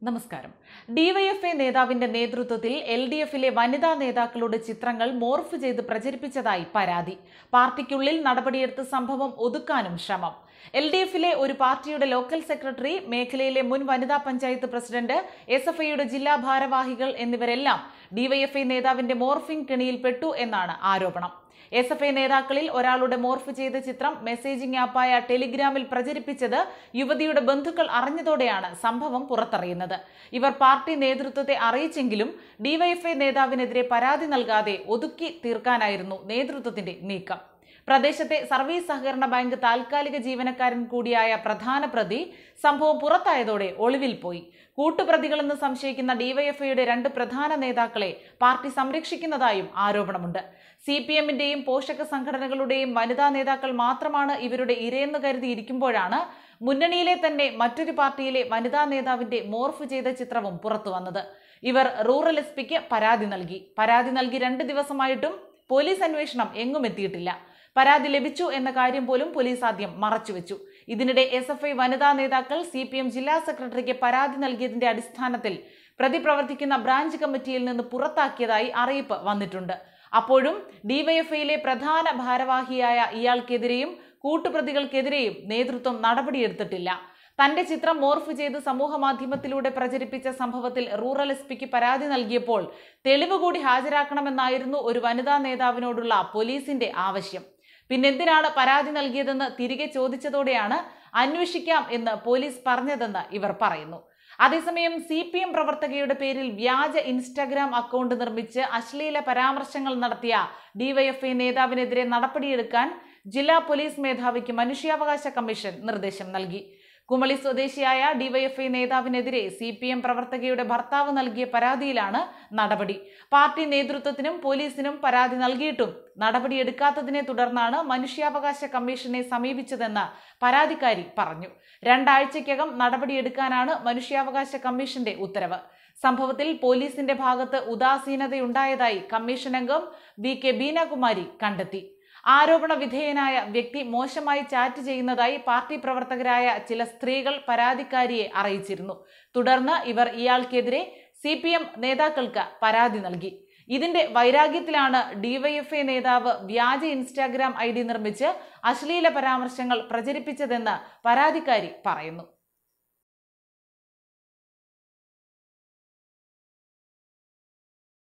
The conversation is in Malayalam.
നമസ്കാരം. ഡിവൈഎഫ്ഐ നേതാവിന്റെ നേതൃത്വത്തിൽ എൽഡിഎഫിലെ വനിതാ നേതാക്കളുടെ ചിത്രങ്ങൾ മോർഫ് ചെയ്ത് പ്രചരിപ്പിച്ചതായി പരാതി. പാർട്ടിക്കുള്ളിൽ നടപടിയെടുത്ത് സംഭവം ഒതുക്കാനും ശ്രമം. എൽഡിഎഫിലെ ഒരു പാർട്ടിയുടെ ലോക്കൽ സെക്രട്ടറി, മേഖലയിലെ മുൻ വനിതാ പഞ്ചായത്ത് പ്രസിഡന്റ്, എസ്എഫ്ഐയുടെ ജില്ലാ ഭാരവാഹികൾ എന്നിവരെല്ലാം ഡിവൈഎഫ്ഐ നേതാവിന്റെ മോർഫിംഗ് കെണിയിൽപ്പെട്ടു എന്നാണ് ആരോപണം. എസ്എഫ്ഐ നേതാക്കളിൽ ഒരാളുടെ മോർഫ് ചെയ്ത ചിത്രം മെസ്സേജിംഗ് ആപ്പായ ടെലിഗ്രാമിൽ പ്രചരിപ്പിച്ചത് യുവതിയുടെ ബന്ധുക്കൾ അറിഞ്ഞതോടെയാണ് സംഭവം പുറത്തറിയുന്നത്. ഇവർ പാർട്ടി നേതൃത്വത്തെ അറിയിച്ചെങ്കിലും ഡിവൈഎഫ്ഐ നേതാവിനെതിരെ പരാതി നൽകാതെ ഒതുക്കി തീർക്കാനായിരുന്നു നേതൃത്വത്തിന്റെ നീക്കം. പ്രദേശത്തെ സർവീസ് സഹകരണ ബാങ്ക് താൽക്കാലിക ജീവനക്കാരൻ കൂടിയായ പ്രധാന പ്രതി സംഭവം പുറത്തായതോടെ ഒളിവിൽ പോയി. കൂട്ടുപ്രതികളെന്ന് സംശയിക്കുന്ന ഡിവൈഎഫ്ഐയുടെ 2 പ്രധാന നേതാക്കളെ പാർട്ടി സംരക്ഷിക്കുന്നതായും ആരോപണമുണ്ട്. സിപിഎമ്മിന്റെയും പോഷക സംഘടനകളുടെയും വനിതാ നേതാക്കൾ മാത്രമാണ് ഇവരുടെ ഇരയെന്ന് കരുതിയിരിക്കുമ്പോഴാണ് മുന്നണിയിലെ തന്നെ മറ്റൊരു പാർട്ടിയിലെ വനിതാ നേതാവിന്റെ മോർഫ് ചെയ്ത ചിത്രവും പുറത്തുവന്നത്. ഇവർ റൂറൽ എസ്പിക്ക് പരാതി നൽകി 2 ദിവസമായിട്ടും പോലീസ് അന്വേഷണം എങ്ങും എത്തിയിട്ടില്ല. പരാതി ലഭിച്ചു എന്ന കാര്യം പോലും പോലീസ് ആദ്യം മറച്ചുവെച്ചു. ഇതിനിടെ എസ്എഫ്ഐ വനിതാ നേതാക്കൾ സിപിഎം ജില്ലാ സെക്രട്ടറിക്ക് പരാതി നൽകിയതിന്റെ അടിസ്ഥാനത്തിൽ പ്രതി പ്രവർത്തിക്കുന്ന ബ്രാഞ്ച് കമ്മിറ്റിയിൽ നിന്ന് പുറത്താക്കിയതായി അറിയിപ്പ് വന്നിട്ടുണ്ട്. അപ്പോഴും ഡിവൈഎഫ്ഐയിലെ പ്രധാന ഭാരവാഹിയായ ഇയാൾക്കെതിരെയും കൂട്ടുപ്രതികൾക്കെതിരെയും നേതൃത്വം നടപടിയെടുത്തിട്ടില്ല. തന്റെ ചിത്രം മോർഫ് ചെയ്ത് സമൂഹ മാധ്യമത്തിലൂടെ പ്രചരിപ്പിച്ച സംഭവത്തിൽ റൂറൽ എസ്പിക്ക് പരാതി നൽകിയപ്പോൾ തെളിവ് കൂടി ഹാജരാക്കണമെന്നായിരുന്നു ഒരു വനിതാ നേതാവിനോടുള്ള പോലീസിന്റെ ആവശ്യം. പിന്നെന്തിനാണ് പരാതി നൽകിയതെന്ന് തിരികെ ചോദിച്ചതോടെയാണ് അന്വേഷിക്കാം എന്ന് പോലീസ് പറഞ്ഞതെന്ന് ഇവർ പറയുന്നു. അതേസമയം സിപിഎം പ്രവർത്തകയുടെ പേരിൽ വ്യാജ ഇൻസ്റ്റാഗ്രാം അക്കൗണ്ട് നിർമ്മിച്ച് അശ്ലീല പരാമർശങ്ങൾ നടത്തിയ ഡിവൈഎഫ്ഐ നേതാവിനെതിരെ നടപടിയെടുക്കാൻ ജില്ലാ പോലീസ് മേധാവിക്ക് മനുഷ്യാവകാശ കമ്മീഷൻ നിർദ്ദേശം നൽകി. കുമളി സ്വദേശിയായ ഡിവൈഎഫ്ഐ നേതാവിനെതിരെ സിപിഎം പ്രവർത്തകയുടെ ഭർത്താവ് നൽകിയ പരാതിയിലാണ് നടപടി. പാർട്ടി നേതൃത്വത്തിനും പോലീസിനും പരാതി നൽകിയിട്ടും നടപടിയെടുക്കാത്തതിനെ തുടർന്നാണ് മനുഷ്യാവകാശ കമ്മീഷനെ സമീപിച്ചതെന്ന് പരാതിക്കാരി പറഞ്ഞു. 2 ആഴ്ചയ്ക്കകം നടപടിയെടുക്കാനാണ് മനുഷ്യാവകാശ കമ്മീഷന്റെ ഉത്തരവ്. സംഭവത്തിൽ പോലീസിന്റെ ഭാഗത്ത് ഉദാസീനതയുണ്ടായതായി കമ്മീഷൻ അംഗം വി.കെ. ബീനാകുമാരി കണ്ടെത്തി. ആരോപണ വിധേയനായ വ്യക്തി മോശമായി ചാറ്റ് ചെയ്യുന്നതായി പാർട്ടി പ്രവർത്തകരായ ചില സ്ത്രീകൾ പരാതിക്കാരിയെ അറിയിച്ചിരുന്നു. തുടർന്ന് ഇവർ ഇയാൾക്കെതിരെ സിപിഎം നേതാക്കൾക്ക് പരാതി നൽകി. ഇതിന്റെ വൈരാഗ്യത്തിലാണ് ഡിവൈഎഫ്ഐ നേതാവ് വ്യാജ ഇൻസ്റ്റാഗ്രാം ഐഡി നിർമ്മിച്ച് അശ്ലീല പരാമർശങ്ങൾ പ്രചരിപ്പിച്ചതെന്ന് പരാതിക്കാരി പറയുന്നു.